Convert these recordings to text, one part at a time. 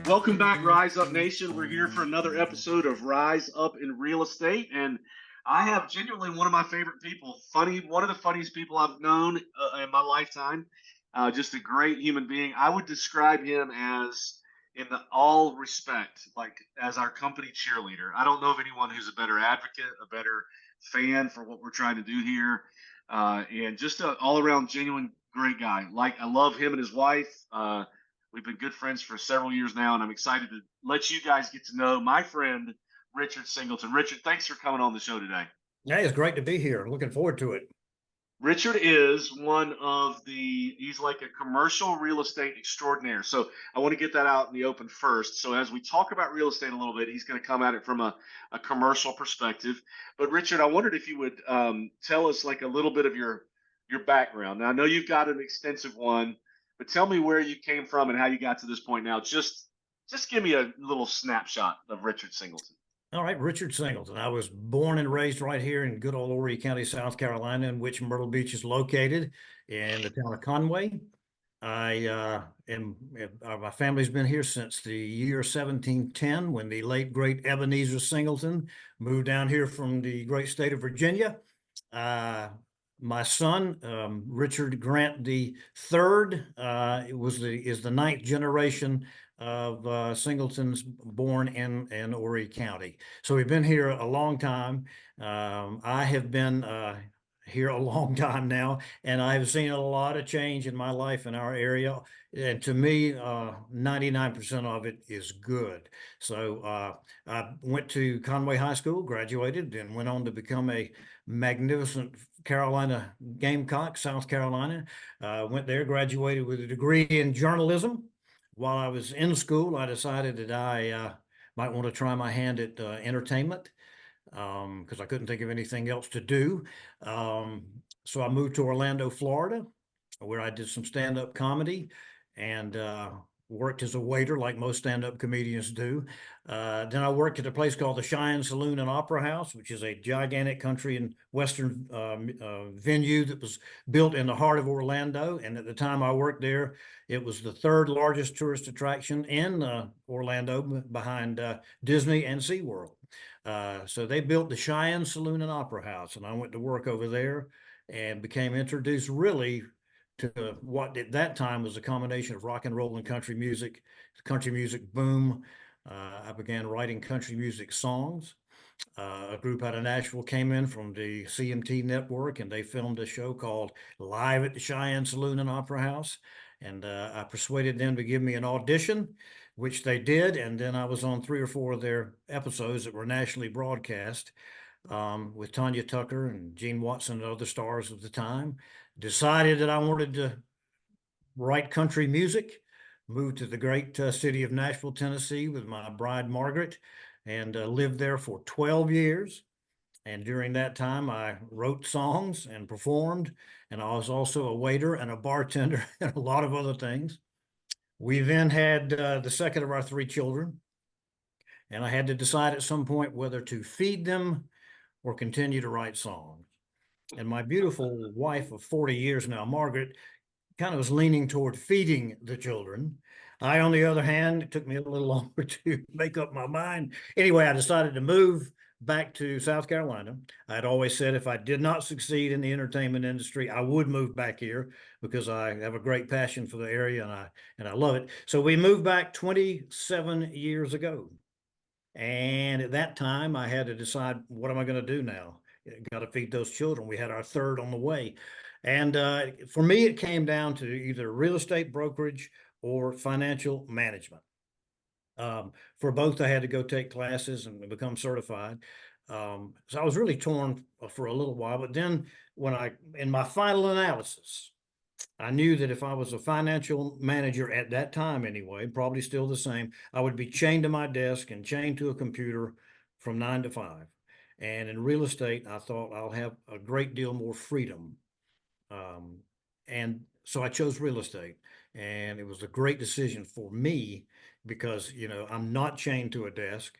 Welcome back, Rise Up Nation. We're here for another episode of Rise Up in Real Estate, and I have genuinely one of my favorite people, one of the funniest people I've known in my lifetime. Just a great human being. I would describe him as, in all respect, like as our company cheerleader. I don't know of anyone who's a better advocate, a better fan for what we're trying to do here, and just an all-around genuine great guy. Like, I love him and his wife. We've been good friends for several years now, and I'm excited to let you guys get to know my friend, Richard Singleton. Richard, thanks for coming on the show today. Yeah, it's great to be here. Looking forward to it. Richard is he's like a commercial real estate extraordinaire. So I want to get that out in the open first. So as we talk about real estate a little bit, he's going to come at it from a commercial perspective. But Richard, I wondered if you would tell us like a little bit of your background. Now, I know you've got an extensive one, but tell me where you came from and how you got to this point now. Just give me a little snapshot of Richard Singleton. All right, Richard Singleton. I was born and raised right here in good old Horry County, South Carolina, in which Myrtle Beach is located, in the town of Conway. My family's been here since the year 1710, when the late great Ebenezer Singleton moved down here from the great state of Virginia. My son, Richard Grant the Third, is the ninth generation of Singletons born in Horry County. So we've been here a long time. I have been here a long time now, and I have seen a lot of change in my life in our area. And to me, 99% of it is good. So I went to Conway High School, graduated, and went on to become a magnificent Carolina Gamecock, South Carolina. Went there, graduated with a degree in journalism. While I was in school, I decided that I might want to try my hand at entertainment, because I couldn't think of anything else to do. So I moved to Orlando, Florida, where I did some stand-up comedy and worked as a waiter like most stand-up comedians do. Then I worked at a place called the Cheyenne Saloon and Opera House, which is a gigantic country and western venue that was built in the heart of Orlando. And at the time I worked there, it was the third largest tourist attraction in Orlando, behind Disney and SeaWorld. So they built the Cheyenne Saloon and Opera House, and I went to work over there and became introduced really to what at that time was a combination of rock and roll and country music. The country music boom. I began writing country music songs. A group out of Nashville came in from the CMT network, and they filmed a show called Live at the Cheyenne Saloon and Opera House. And I persuaded them to give me an audition, which they did. And then I was on 3 or 4 of their episodes that were nationally broadcast, with Tanya Tucker and Gene Watson and other stars of the time. Decided that I wanted to write country music, moved to the great city of Nashville, Tennessee with my bride, Margaret, and lived there for 12 years. And during that time, I wrote songs and performed, and I was also a waiter and a bartender and a lot of other things. We then had the second of our 3 children, and I had to decide at some point whether to feed them or continue to write songs. And my beautiful wife of 40 years now, Margaret, kind of was leaning toward feeding the children. I, on the other hand, it took me a little longer to make up my mind. Anyway, I decided to move back to South Carolina. I'd always said if I did not succeed in the entertainment industry, I would move back here because I have a great passion for the area and I love it. So we moved back 27 years ago. And at that time, I had to decide, what am I going to do now? Got to feed those children. We had our third on the way. And for me, it came down to either real estate brokerage or financial management. For both, I had to go take classes and become certified. So I was really torn for a little while. But then in my final analysis, I knew that if I was a financial manager at that time anyway, probably still the same, I would be chained to my desk and chained to a computer from 9 to 5. And in real estate, I thought I'll have a great deal more freedom. And so I chose real estate, and it was a great decision for me because, I'm not chained to a desk.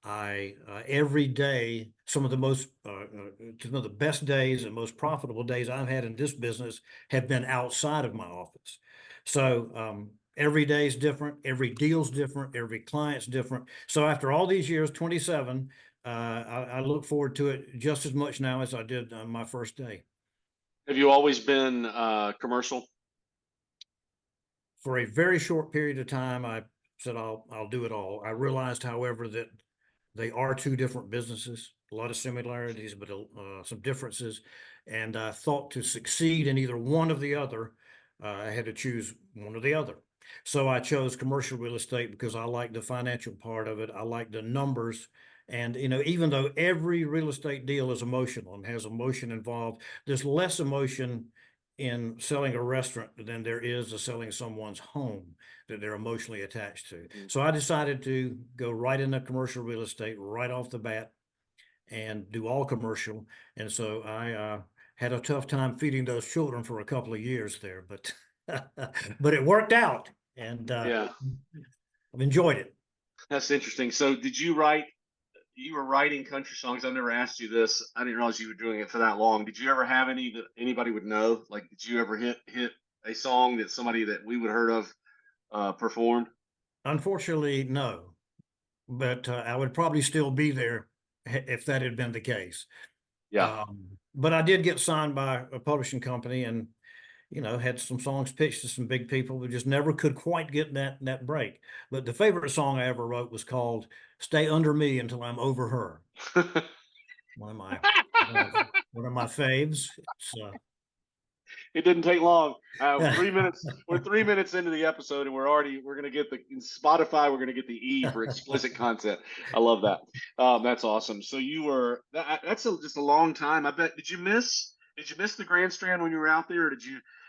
Every day, some of the best days and most profitable days I've had in this business have been outside of my office. So Every day is different. Every deal's different. Every client's different. So after all these years, 27, I look forward to it just as much now as I did on my first day. Have you always been commercial? For a very short period of time, I said I'll do it all. I realized, however, that they are two different businesses, a lot of similarities, but some differences. And I thought to succeed in either one or the other, I had to choose one or the other. So I chose commercial real estate because I like the financial part of it. I like the numbers. And, even though every real estate deal is emotional and has emotion involved, there's less emotion in selling a restaurant than there is to selling someone's home that they're emotionally attached to. Mhm. So I decided to go right into commercial real estate right off the bat and do all commercial. And so I had a tough time feeding those children for a couple of years there, but but it worked out, and Yeah, I've enjoyed it. that's interesting. So you were writing country songs. I've never asked you this. I didn't realize you were doing it for that long. Did you ever have any that anybody would know? Like, did you ever hit a song that somebody that we would heard of performed? Unfortunately, no, but I would probably still be there if that had been the case. Yeah. But I did get signed by a publishing company, and had some songs pitched to some big people, but just never could quite get that break. But the favorite song I ever wrote was called "Stay Under Me Until I'm Over Her." One of my one of my faves. It's It didn't take long. 3 minutes. We're 3 minutes into the episode, and we're gonna get the in Spotify. We're gonna get the E for explicit content. I love that. That's awesome. So that's just a long time. I bet. Did you miss the grandstand when you were out there, or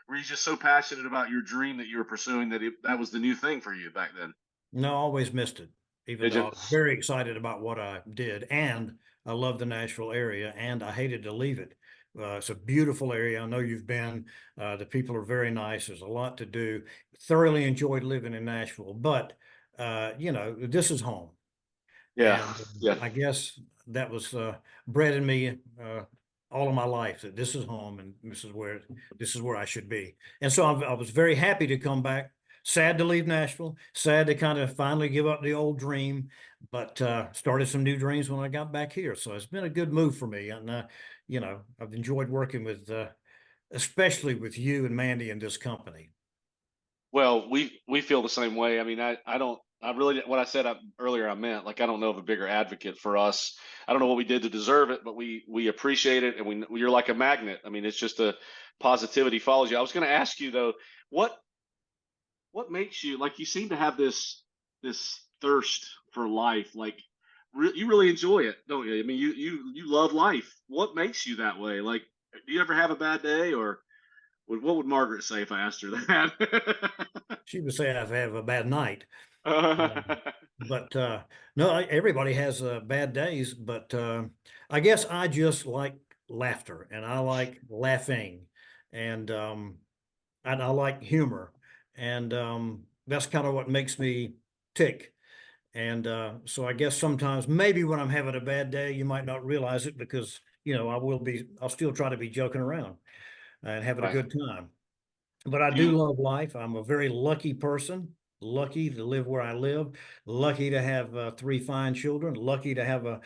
were you just so passionate about your dream that you were pursuing that was the new thing for you back then? no, I always missed it, even Did though you? I was very excited about what I did, and I love the Nashville area, and I hated to leave it. It's a beautiful area. I know you've been. The people are very nice. There's a lot to do. Thoroughly enjoyed living in Nashville, but this is home. Yeah. And Yeah. I guess that was bred in me all of my life, that this is home and this is where I should be. And so I was very happy to come back. Sad to leave Nashville. Sad to kind of finally give up the old dream, but started some new dreams when I got back here. So it's been a good move for me, and I've enjoyed working with, especially with you and Mandy in this company. Well, we feel the same way. I mean, I don't. I really what I said earlier. I meant like I don't know of a bigger advocate for us. I don't know what we did to deserve it, but we appreciate it, and you're like a magnet. I mean, it's just a positivity follows you. I was going to ask you though, what what makes you like you seem to have this thirst for life, like you really enjoy it, don't you? I mean, you love life. What makes you that way? Like, do you ever have a bad day, or what would Margaret say if I asked her that? She would say I have a bad night. Um, Yeah. but no, everybody has bad days, but I guess I just like laughter, and I like laughing, and I like humor, and that's kind of what makes me tick. And so I guess sometimes maybe when I'm having a bad day, you might not realize it because I'll still try to be joking around and having a Right. good time. But I do You love life. I'm a very lucky person, lucky to live where I live, lucky to have three fine children, lucky to have a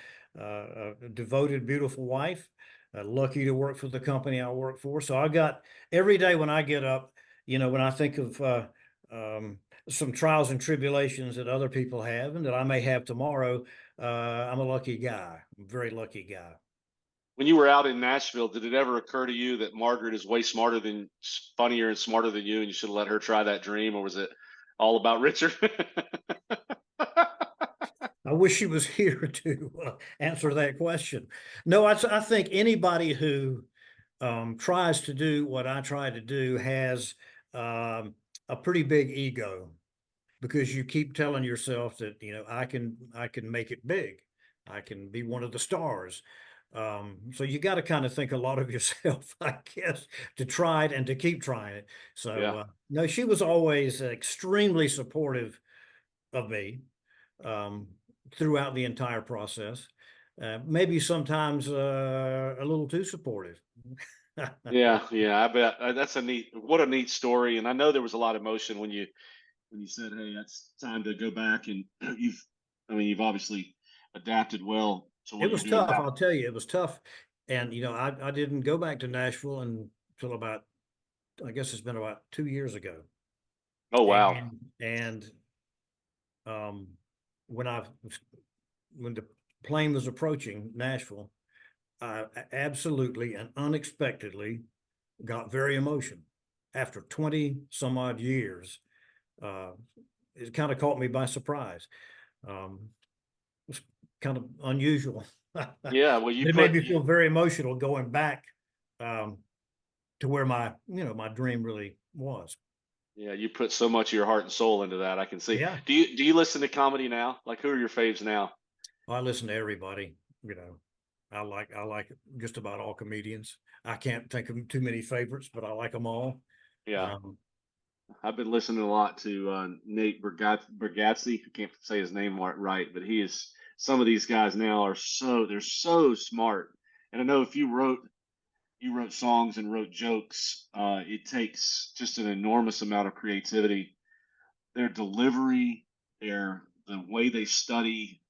devoted, beautiful wife, lucky to work for the company I work for. So I got every day when I get up, when I think of um, some trials and tribulations that other people have and that I may have tomorrow, I'm a lucky guy, I'm a very lucky guy. when you were out in Nashville, did it ever occur to you that Margaret is way funnier and smarter than you, and you should let her try that dream, or was it all about Richard? I wish she was here to answer that question. No, I think anybody who tries to do what I try to do has a pretty big ego, because you keep telling yourself that I can make it big, I can be one of the stars. So you got to kind of think a lot of yourself, I guess, to try it and to keep trying it. So Yeah. no, she was always extremely supportive of me um, throughout the entire process. Maybe sometimes a little too supportive. Yeah, yeah, I bet that's what a neat story. And I know there was a lot of emotion when when you said, "Hey, that's time to go back," and you've obviously adapted well to It what you're was doing tough, now. I'll tell you, it was tough. And, I didn't go back to Nashville until about, I guess it's been about 2 years ago. Oh wow, And um, when I, when the plane was approaching Nashville, I absolutely and unexpectedly got very emotional. After 20 some odd years, uh, it kind of caught me by surprise. It was kind of unusual. yeah. Well, It made me feel very emotional going back um, to where my dream really was. yeah, you put so much of your heart and soul into that. I can see. Yeah, Do you listen to comedy now? Like, who are your faves now? I listen to everybody. You know, I like just about all comedians. I can't think of too many favorites, but I like them all. Yeah, Um, I've been listening a lot to Nate Bargatze. I can't say his name right, but he is. Some of these guys now they're so smart. And I know if you wrote songs and wrote jokes, it takes just an enormous amount of creativity. Their delivery, the way they study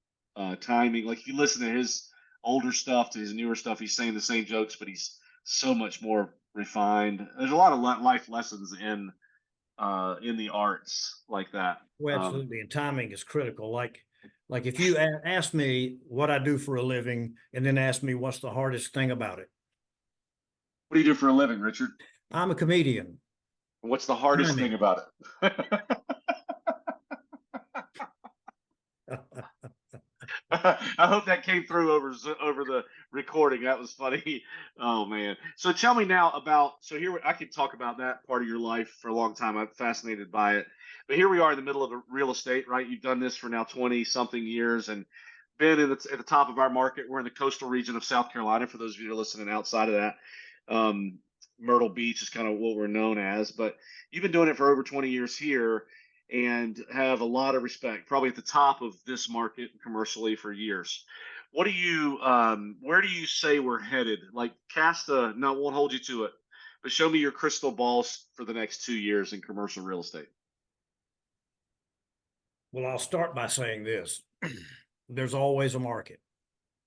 timing. Like if you listen to his older stuff to his newer stuff, he's saying the same jokes, but he's so much more refined. There's a lot of life lessons in the arts like that. well, absolutely, and timing is critical. Like if you ask me what I do for a living, and then ask me what's the hardest thing about it, What do you do for a living, Richard? I'm a comedian. What's the hardest thing Timing. about it? I hope that came through over the recording. That was funny. Oh man. So tell me now about. So here I could talk about that part of your life for a long time. I'm fascinated by it. But here we are in the middle of the real estate, right? You've done this for now 20 something years and been at the top of our market. We're in the coastal region of South Carolina. For those of you who are listening outside of that, um, Myrtle Beach is kind of what we're known as. But you've been doing it for over 20 years here and have a lot of respect, probably at the top of this market commercially for years. Where do you say we're headed? Like no, won't hold you to it, but show me your crystal balls for the next 2 years in commercial real estate. Well, I'll start by saying this. There's always a market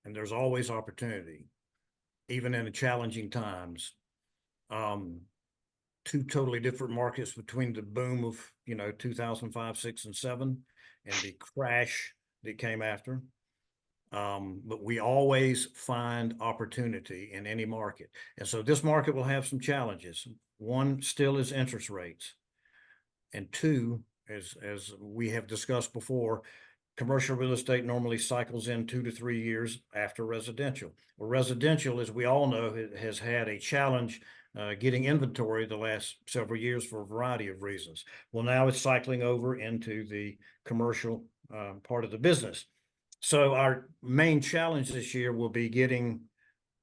and there's always opportunity, even in the challenging times. Um, Two totally different markets between the boom of 2005, 6, and 7, and the crash that came after. But we always find opportunity in any market, and so this market will have some challenges. One still is interest rates, and two, as we have discussed before, commercial real estate normally cycles in 2 to 3 years after residential. Well, residential, as we all know, has had a challenge getting inventory the last several years for a variety of reasons. Well, now it's cycling over into the commercial part of the business. So our main challenge this year will be getting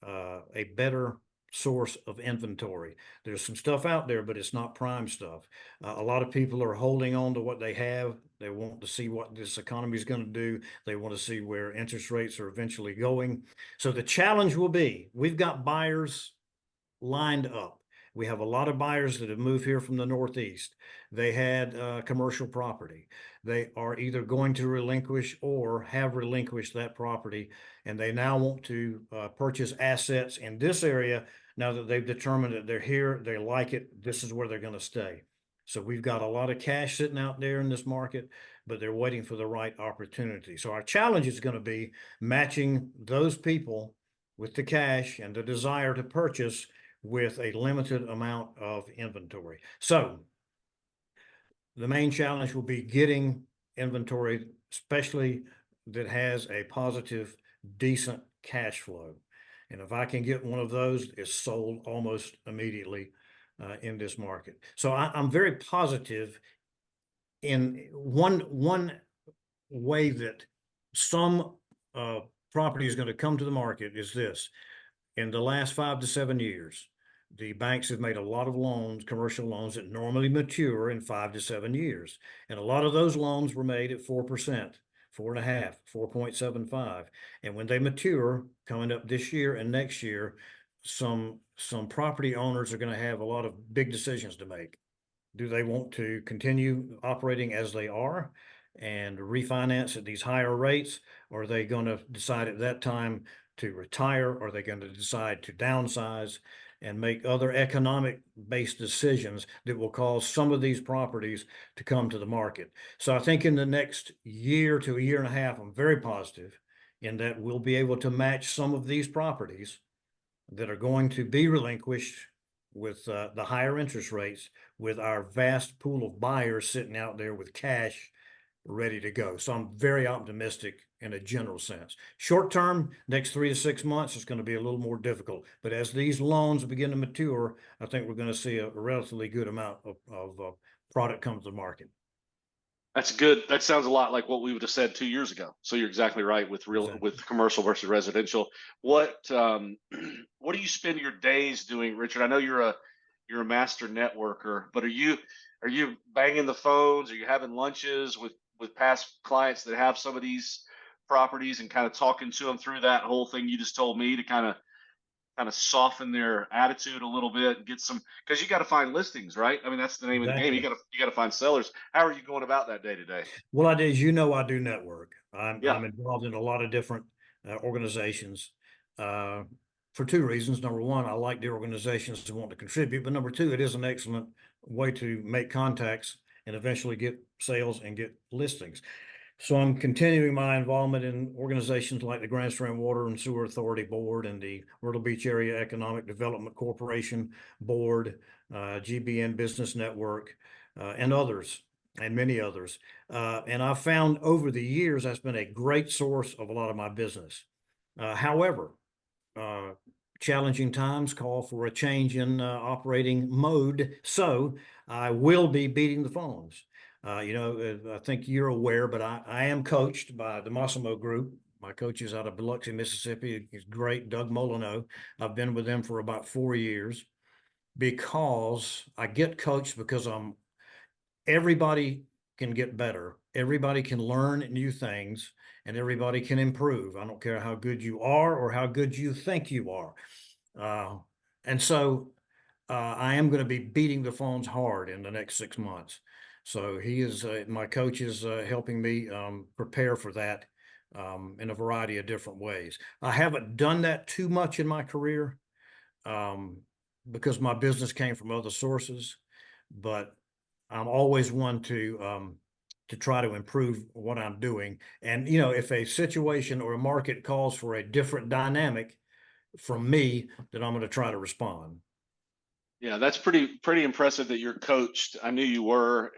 a better source of inventory. There's some stuff out there, but it's not prime stuff. A lot of people are holding on to what they have. They want to see what this economy is going to do. They want to see where interest rates are eventually going. So the challenge will be, we've got buyers lined up. We have a lot of buyers that have moved here from the Northeast. They had commercial property. They are either going to relinquish or have relinquished that property, and they now want to purchase assets in this area now that they've determined that they're here, they like it, this is where they're going to stay. So we've got a lot of cash sitting out there in this market, but they're waiting for the right opportunity. So our challenge is going to be matching those people with the cash and the desire to purchase with a limited amount of inventory. So the main challenge will be getting inventory, especially that has a positive, decent cash flow. And if I can get one of those, it's sold almost immediately in this market. So I'm very positive in one way that some property is going to come to the market is this. In the last 5 to 7 years, the banks have made a lot of loans, commercial loans that normally mature in 5 to 7 years. And a lot of those loans were made at 4%, 4.5, 4.75. And when they mature coming up this year and next year, some property owners are going to have a lot of big decisions to make. Do they want to continue operating as they are and refinance at these higher rates? Or are they going to decide at that time to retire? Or are they going to decide to downsize and make other economic-based decisions that will cause some of these properties to come to the market? So I think in the next year to a year and a half, I'm very positive in that we'll be able to match some of these properties that are going to be relinquished with the higher interest rates with our vast pool of buyers sitting out there with cash ready to go. So I'm very optimistic in a general sense. Short term, next 3 to 6 months is going to be a little more difficult. But as these loans begin to mature, I think we're going to see a relatively good amount of product come to the market. That's good. That sounds a lot like what we would have said 2 years ago. So you're exactly right with Exactly. with commercial versus residential. What what do you spend your days doing, Richard? I know you're a master networker, but are you banging the phones? Are you having lunches with past clients that have some of these properties and kind of talking to them through that whole thing you just told me to kind of soften their attitude a little bit and get some, because you got to find listings, right? I mean, that's the name of the game. Exactly. You got to find sellers. How are you going about that day to day? Well, as you know, I do network. Yeah, I'm involved in a lot of different organizations uh, for two reasons. Number one, I like the organizations to want to contribute, but number two, it is an excellent way to make contacts and eventually get sales and get listings. So I'm continuing my involvement in organizations like the Grand Strand Water and Sewer Authority Board and the Myrtle Beach Area Economic Development Corporation Board, GBN Business Network, and others, and many others. And I've found over the years that's been a great source of a lot of my business. However, uh, challenging times call for a change in operating mode. So I will be beating the phones. I think you're aware, but I am coached by the Massimo Group. My coach is out of Biloxi, Mississippi. He's great, Doug Molyneux. I've been with them for about 4 years because I get coached because everybody can get better. Everybody can learn new things and everybody can improve. I don't care how good you are or how good you think you are. Uh, and so I am going to be beating the phones hard in the next 6 months. So my coach is helping me prepare for that in a variety of different ways. I haven't done that too much in my career um, because my business came from other sources, but I'm always one to try to improve what I'm doing. And if a situation or a market calls for a different dynamic from me, then I'm going to try to respond. yeah, that's pretty impressive that you're coached. I knew you were.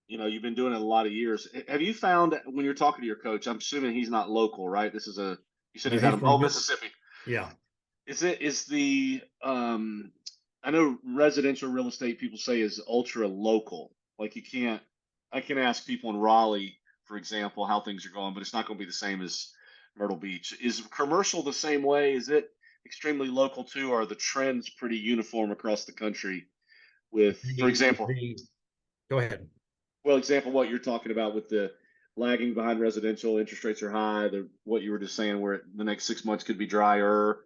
You've been doing it a lot of years. Have you found that when you're talking to your coach? I'm assuming he's not local, right? You said No, he's out he's of from Mississippi. yeah. Is the I know residential real estate people say is ultra local. Like you can't I can ask people in Raleigh, for example, how things are going, but it's not going to be the same as Myrtle Beach. Is commercial the same way? Is it extremely local too, or are the trends pretty uniform across the country with, for The, example, the, Go ahead. well, example what you're talking about with the lagging behind residential, interest rates are high, what you were just saying where the next 6 months could be drier,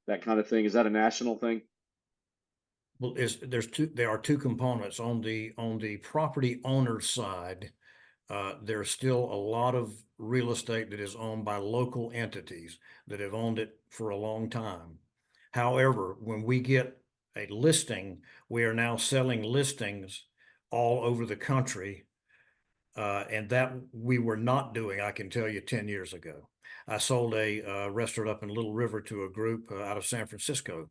that kind of thing. Is that a national thing? Well, there are two components on the property owner side. There's still a lot of real estate that is owned by local entities that have owned it for a long time. However, when we get a listing, we are now selling listings all over the country. And that we were not doing, I can tell you, 10 years ago. I sold a restaurant up in Little River to a group out of San Francisco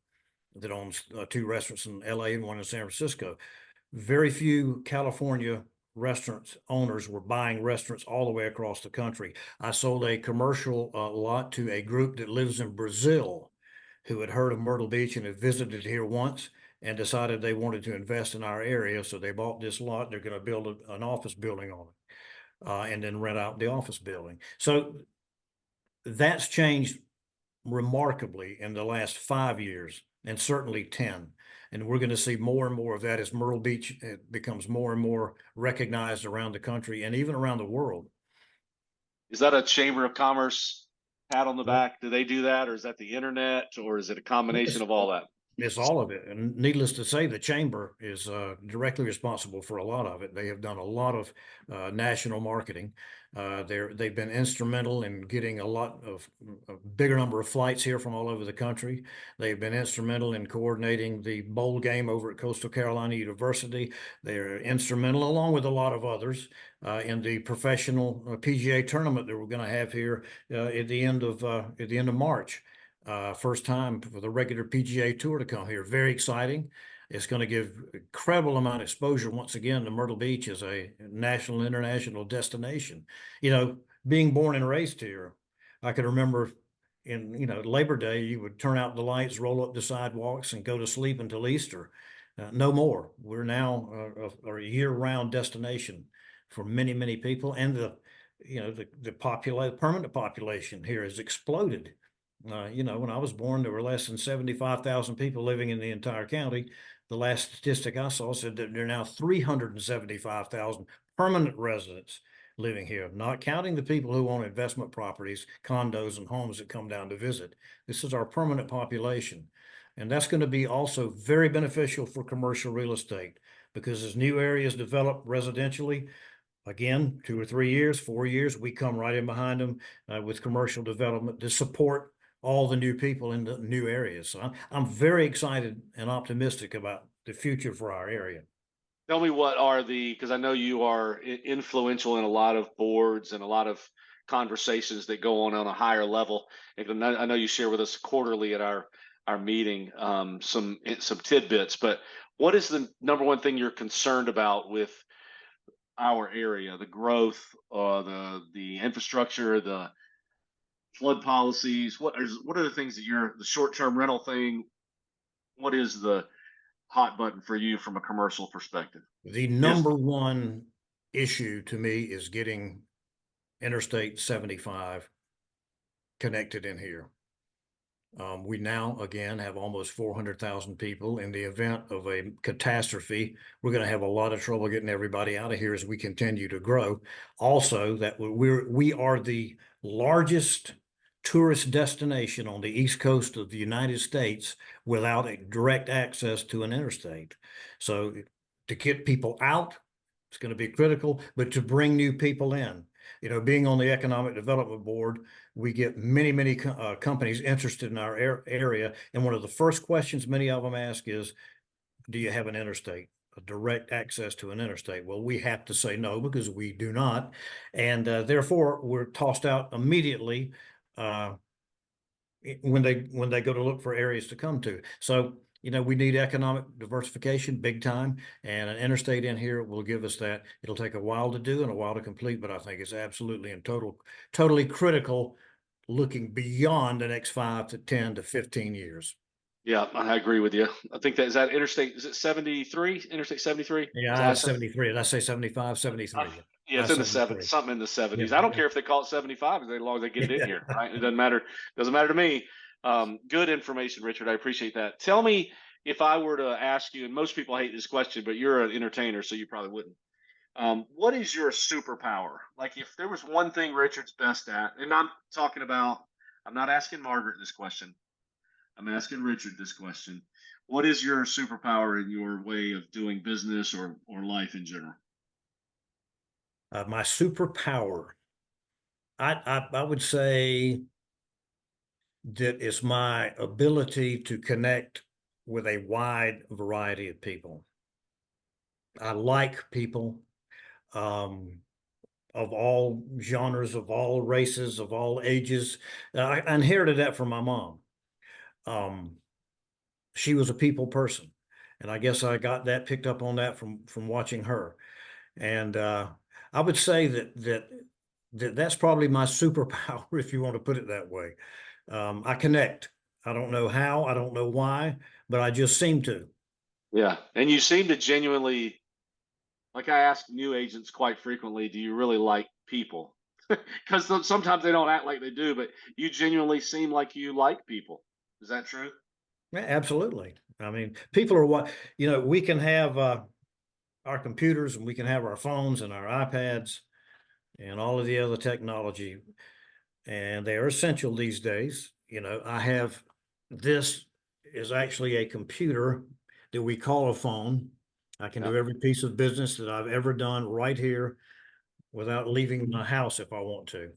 that owns two restaurants in LA and one in San Francisco. Very few California restaurant owners were buying restaurants all the way across the country. I sold a commercial lot to a group that lives in Brazil who had heard of Myrtle Beach and had visited here once and decided they wanted to invest in our area. So they bought this lot. They're going to build an office building on it and then rent out the office building. So that's changed remarkably in the last 5 years and certainly 10. And we're going to see more and more of that as Myrtle Beach becomes more and more recognized around the country and even around the world. Is that a Chamber of Commerce pat on the Well, back? Do they do that, or is that the internet, or is it a combination It's, of all that? It's all of it. And needless to say, the chamber is directly responsible for a lot of it. They have done a lot of national marketing. They've been instrumental in getting a bigger number of flights here from all over the country. They've been instrumental in coordinating the bowl game over at Coastal Carolina University. They're instrumental, along with a lot of others, in the professional PGA tournament that we're going to have here at the end of March. First time for the regular PGA Tour to come here. Very exciting. It's going to give incredible amount of exposure once again to Myrtle Beach as a national and international destination. You know, being born and raised here, I can remember in, Labor Day, you would turn out the lights, roll up the sidewalks, and go to sleep until Easter. No more. We're now a year-round destination for many, many people, and the permanent population here has exploded. When I was born, there were less than 75,000 people living in the entire county. The last statistic I saw said that there are now 375,000 permanent residents living here, not counting the people who own investment properties, condos, and homes that come down to visit. This is our permanent population. And that's going to be also very beneficial for commercial real estate, because as new areas develop residentially, again, 2 or 3 years, 4 years, we come right in behind them with commercial development to support all the new people in the new areas. So I'm very excited and optimistic about the future for our area. Tell me, because I know you are influential in a lot of boards and a lot of conversations that go on a higher level. And I know you share with us quarterly at our meeting some tidbits. But what is the number one thing you're concerned about with our area? The growth, the infrastructure, the flood policies. What are the things that the short-term rental thing? What is the hot button for you from a commercial perspective? The number one issue to me is getting Interstate 75 connected in here. We now, again, have almost 400,000 people. In the event of a catastrophe, we're going to have a lot of trouble getting everybody out of here as we continue to grow. Also, that we are the largest tourist destination on the East Coast of the United States without a direct access to an interstate. So to get people out, it's going to be critical, but to bring new people in, being on the Economic Development Board, we get many companies interested in our area. And one of the first questions many of them ask is, do you have an interstate, a direct access to an interstate? Well, we have to say no, because we do not. And therefore, we're tossed out immediately when they go to look for areas to come to. So, we need economic diversification big time, and an interstate in here will give us that. It'll take a while to do and a while to complete, but I think it's absolutely and totally critical looking beyond the next 5 to 10 to 15 years. Yeah, I agree with you. I think is interstate, is it 73? Interstate 73? Yeah, 73. Did I say 75? 73. Yeah, it's in the 70s, something in the 70s. Yeah, I don't care if they call it 75 as long as they get it in here, right? It doesn't matter. Doesn't matter to me. Good information, Richard. I appreciate that. Tell me, if I were to ask you, and most people hate this question, but you're an entertainer, so you probably wouldn't. What is your superpower? Like, if there was one thing Richard's best at, and I'm not asking Margaret this question. I'm asking Richard this question. What is your superpower in your way of doing business or life in general? My superpower, I would say that it's my ability to connect with a wide variety of people. I like people of all genres, of all races, of all ages. I inherited that from my mom. She was a people person, and I guess I got that, picked up on that from watching her. And I would say that's probably my superpower, if you want to put it that way. I connect. I don't know how, I don't know why, but I just seem to. Yeah, and you seem to genuinely, like, I ask new agents quite frequently, do you really like people? Because sometimes they don't act like they do, but you genuinely seem like you like people. Is that true? Yeah, absolutely. I mean, people are what, we can have our computers, and we can have our phones and our iPads and all of the other technology, and they are essential these days. I have this is actually a computer that we call a phone. I can do every piece of business that I've ever done right here without leaving my house if I want to.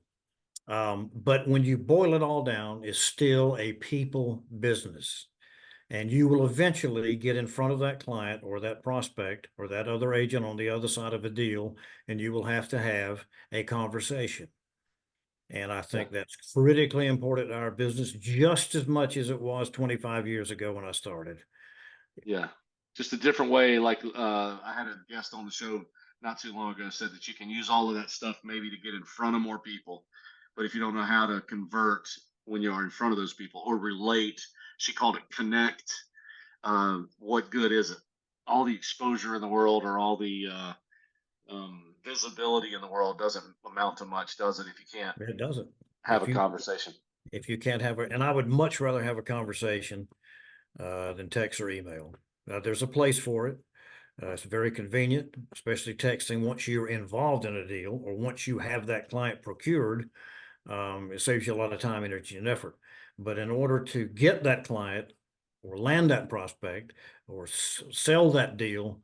But when you boil it all down, it's still a people business. And you will eventually get in front of that client or that prospect or that other agent on the other side of a deal, and you will have to have a conversation. And I think that's critically important in our business, just as much as it was 25 years ago when I started. Yeah. Just a different way. Like I had a guest on the show not too long ago said that you can use all of that stuff maybe to get in front of more people. But if you don't know how to convert when you are in front of those people or relate, she called it connect. What good is it? All the exposure in the world or all the visibility in the world doesn't amount to much, does it? If you can't It doesn't. have a conversation. If you can't have and I would much rather have a conversation than text or email. There's a place for it. It's very convenient, especially texting once you're involved in a deal or once you have that client procured. It saves you a lot of time, energy, and effort. But in order to get that client or land that prospect or sell that deal,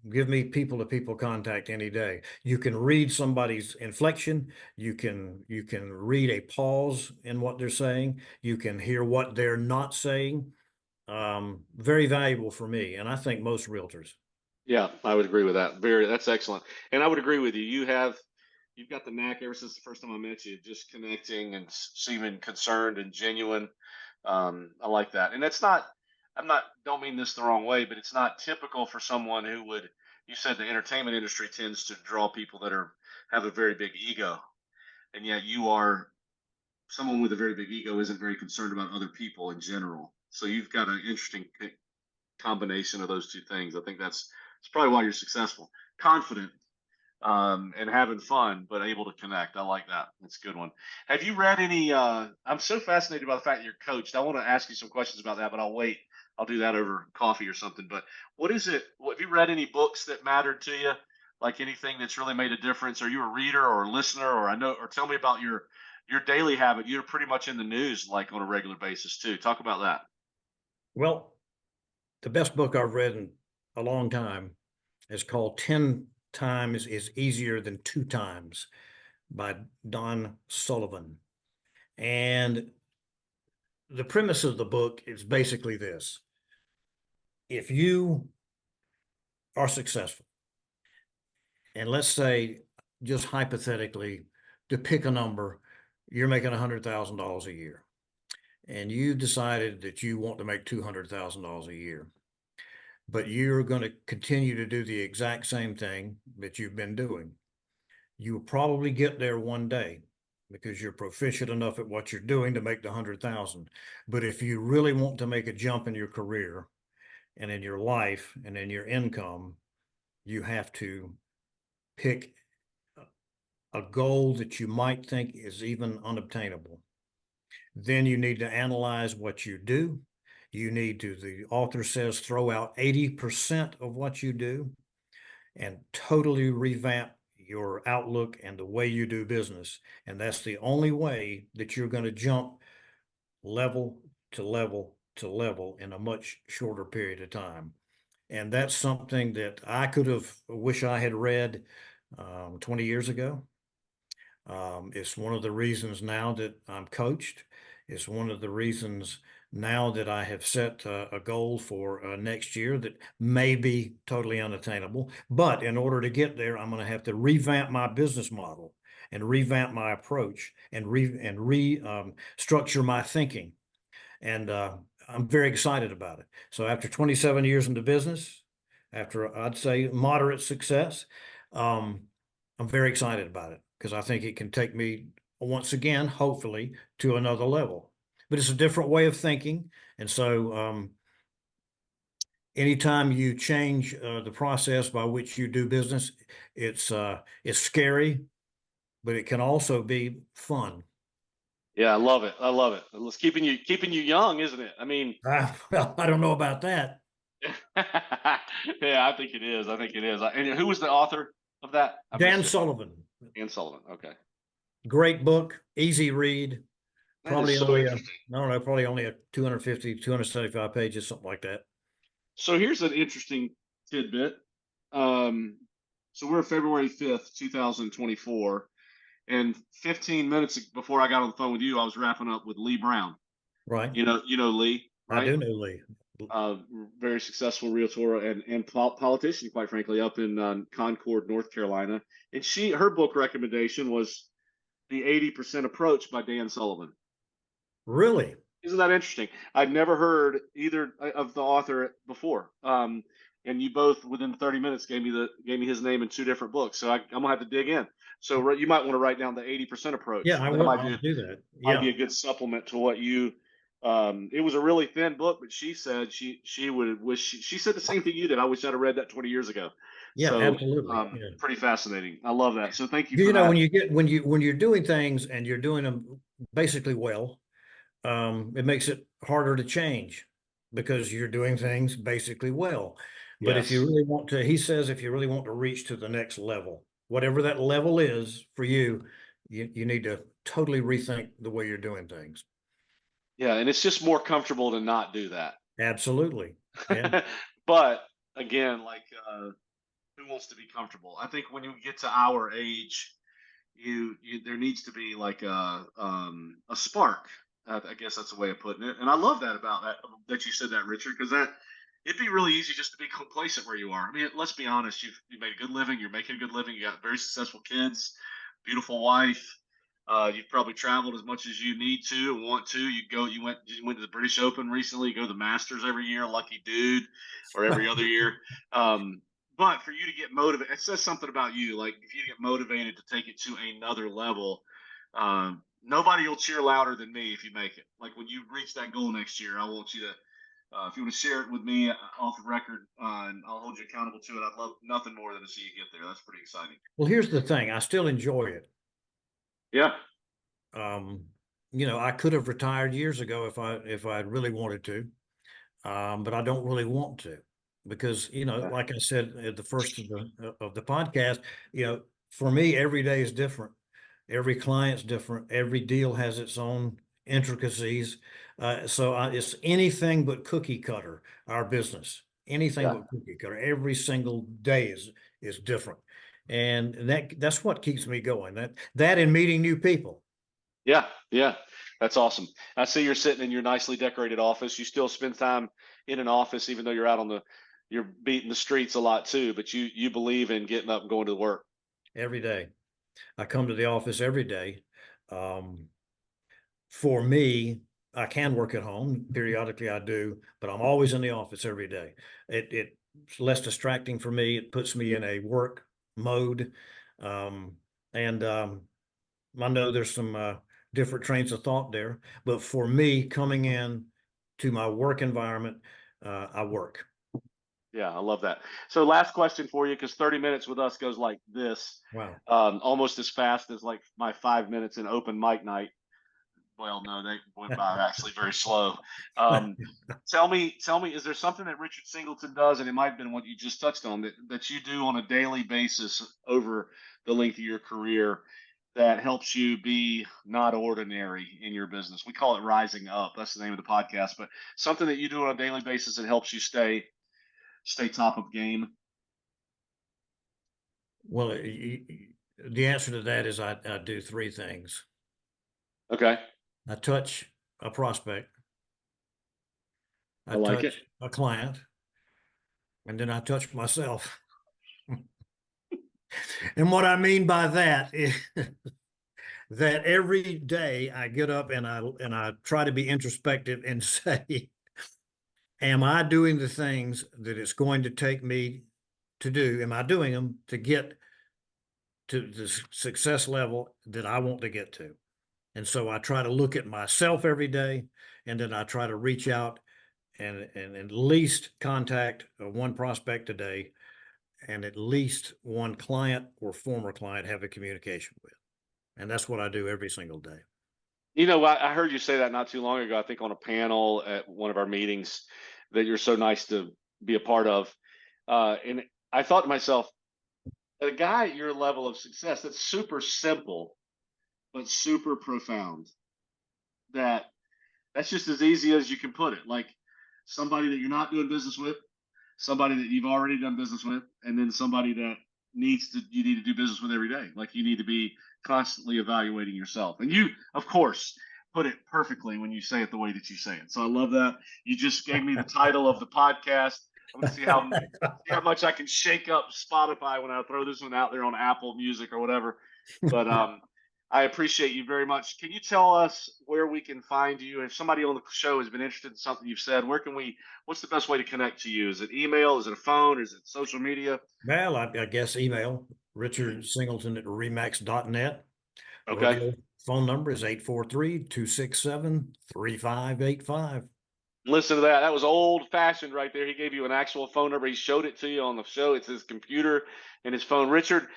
give me people-to-people contact any day. You can read somebody's inflection. You can read a pause in what they're saying. You can hear what they're not saying. Very valuable for me, and I think most realtors. Yeah, I would agree with that. That's excellent. And I would agree with you. You've got the knack ever since the first time I met you, just connecting and seeming concerned and genuine. I like that. And don't mean this the wrong way, but it's not typical for someone who would, you said the entertainment industry tends to draw people that have a very big ego. And yet you are someone with a very big ego isn't very concerned about other people in general. So you've got an interesting combination of those two things. I think it's probably why you're successful, confident, and having fun, but able to connect. I like that. That's a good one. Have you read any? I'm so fascinated by the fact that you're coached. I want to ask you some questions about that, but I'll wait. I'll do that over coffee or something. But what is it? Have you read any books that mattered to you? Like anything that's really made a difference? Are you a reader or a listener? Or tell me about your daily habit. You're pretty much in the news like on a regular basis too. Talk about that. Well, the best book I've read in a long time is called 10 Times is Easier Than 2 Times by Don Sullivan. And the premise of the book is basically this. If you are successful, and let's say just hypothetically, to pick a number, you're making $100,000 a year, and you decided that you want to make $200,000 a year, but you're going to continue to do the exact same thing that you've been doing. You will probably get there one day because you're proficient enough at what you're doing to make the 100,000. But if you really want to make a jump in your career and in your life and in your income, you have to pick a goal that you might think is even unobtainable. Then you need to analyze what you do. You need to, the author says, throw out 80% of what you do and totally revamp your outlook and the way you do business. And that's the only way that you're going to jump level to level to level in a much shorter period of time. And that's something that I wish I had read 20 years ago. It's one of the reasons now that I'm coached. It's one of the reasons now that I have set a goal for next year that may be totally unattainable. But in order to get there, I'm going to have to revamp my business model and revamp my approach and structure my thinking. And I'm very excited about it. So after 27 years into business, after I'd say moderate success, I'm very excited about it because I think it can take me once again, hopefully, to another level. But it's a different way of thinking. And so anytime you change the process by which you do business, it's scary, but it can also be fun. Yeah, I love it. I love it. It's keeping you young, isn't it? I mean, Well, I don't know about that. yeah, I think it is. I think it is. And who was the author of that? I Dan missed it. Sullivan. Dan Sullivan. Okay. Great book, easy read. That is Probably so only interesting. I don't know, probably only a 250, 275 pages, something like that. So here's an interesting tidbit. Um, so we're February 5th, 2024, and 15 minutes before I got on the phone with you, I was wrapping up with Lee Brown. Right. You know Lee, I right? do know Lee. uh, Very successful realtor and politician, quite frankly, up in Concord, North Carolina. And her book recommendation was The 80% Approach by Dan Sullivan. Really? Isn't that interesting? I'd never heard either of the author before. And you both within 30 minutes gave me his name in two different books. So I'm gonna have to dig in. So you might want to write down the 80% Yeah, approach. I That will. I'll do that. might be Yeah. a good supplement to what you. It was a really thin book, but she said she would wish she said the same thing you did. I wish I'd have read that 20 years ago. Yeah, So absolutely. Yeah. pretty fascinating. I love that. So thank you for You know, that. when you're doing things and you're doing them basically well, it makes it harder to change because you're doing things basically well. But if you Yes. really want to, he says, if you really want to reach to the next level, whatever that level is for you, you need to totally rethink the way you're doing things. Yeah, and it's just more comfortable to not do that. Absolutely. Yeah. But again, like who wants to be comfortable? I think when you get to our age, you there needs to be like a spark. I guess that's a way of putting it. And I love that about that you said that, Richard, because that it'd be really easy just to be complacent where you are. I mean, let's be honest. You made a good living. You're making a good living. You got very successful kids, beautiful wife. You've probably traveled as much as you need to and want to. You went to the British Open recently. You go to the Masters every year, lucky dude, or every other year. Um, but for you to get motivated, it says something about you. Like if you get motivated to take it to another level, nobody will cheer louder than me if you make it. Like when you reach that goal next year, I want you to. If you want to share it with me off the record, and I'll hold you accountable to it. I'd love nothing more than to see you get there. That's pretty exciting. Well, here's the thing. I still enjoy it. Yeah. Um, you know, I could have retired years ago if I really wanted to. But I don't really want to because, you know, Yeah. like I said at the first of the podcast, you know, for me, every day is different. Every client's different. Every deal has its own intricacies. It's anything but cookie cutter, our business, anything Yeah. but cookie cutter. Every single day is different. And that's what keeps me going. That and meeting new people. Yeah, yeah, that's awesome. I see you're sitting in your nicely decorated office. You still spend time in an office, even though you're out on you're beating the streets a lot too. But you believe in getting up and going to work. Every day. I come to the office every day. Um, for me, I can work at home. Periodically I do, but I'm always in the office every day. It's less distracting for me. It puts me in a work mode. Um, and I know there's some different trains of thought there, but for me, coming in to my work environment, I work. Yeah, I love that. So last question for you, because 30 minutes with us goes like this, Wow. almost as fast as like my 5 minutes in open mic night. Well, no, they went by actually very slow. Um, tell me, is there something that Richard Singleton does, and it might have been what you just touched on, that you do on a daily basis over the length of your career that helps you be not ordinary in your business? We call it rising up. That's the name of the podcast, but something that you do on a daily basis that helps you stay top of game. Well, the answer to that is I do three things. Okay, I touch a prospect, I I like it. touch a client, and then I touch myself. And what I mean by that is that every day I get up and I try to be introspective and say, am I doing the things that it's going to take me to do? Am I doing them to get to the success level that I want to get to? And so I try to look at myself every day, and then I try to reach out and at least contact one prospect a day, and at least one client or former client have a communication with. And that's what I do every single day. You know, I heard you say that not too long ago. I think on a panel at one of our meetings that you're so nice to be a part of. And I thought to myself, a guy at your level of success, that's super simple, but super profound. that's just as easy as you can put it. Like somebody that you're not doing business with, somebody that you've already done business with, and then somebody that you need to do business with every day. Like you need to be constantly evaluating yourself. And you, of course, put it perfectly when you say it the way that you say it. So I love that. You just gave me the title of the podcast. I'm going to see how much I can shake up Spotify when I throw this one out there on Apple Music or whatever. But I appreciate you very much. Can you tell us where we can find you? If somebody on the show has been interested in something you've said, what's the best way to connect to you? Is it email? Is it a phone? Is it social media? Well, I guess email, Richard Singleton at remax.net. Okay. Phone number is 843-267-3585. Listen to that. That was old fashioned right there. He gave you an actual phone number. He showed it to you on the show. It's his computer and his phone. Richard,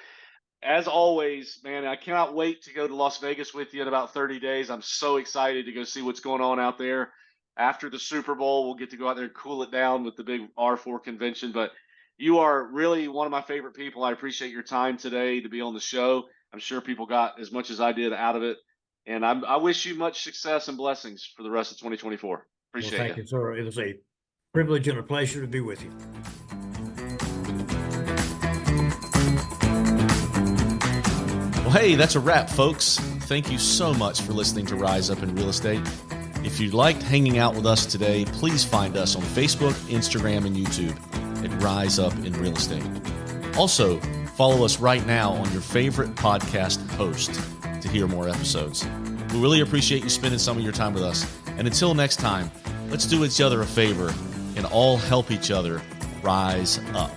as always, man, I cannot wait to go to Las Vegas with you in about 30 days. I'm so excited to go see what's going on out there. After the Super Bowl, we'll get to go out there and cool it down with the big R4 convention. But you are really one of my favorite people. I appreciate your time today to be on the show. I'm sure people got as much as I did out of it. And I wish you much success and blessings for the rest of 2024. Appreciate Thank you, sir. It was a privilege and a pleasure to be with you. Well, hey, that's a wrap, folks. Thank you so much for listening to Rise Up in Real Estate. If you liked hanging out with us today, please find us on Facebook, Instagram, and YouTube at Rise Up in Real Estate. Also, follow us right now on your favorite podcast host to hear more episodes. We really appreciate you spending some of your time with us. And until next time, let's do each other a favor and all help each other rise up.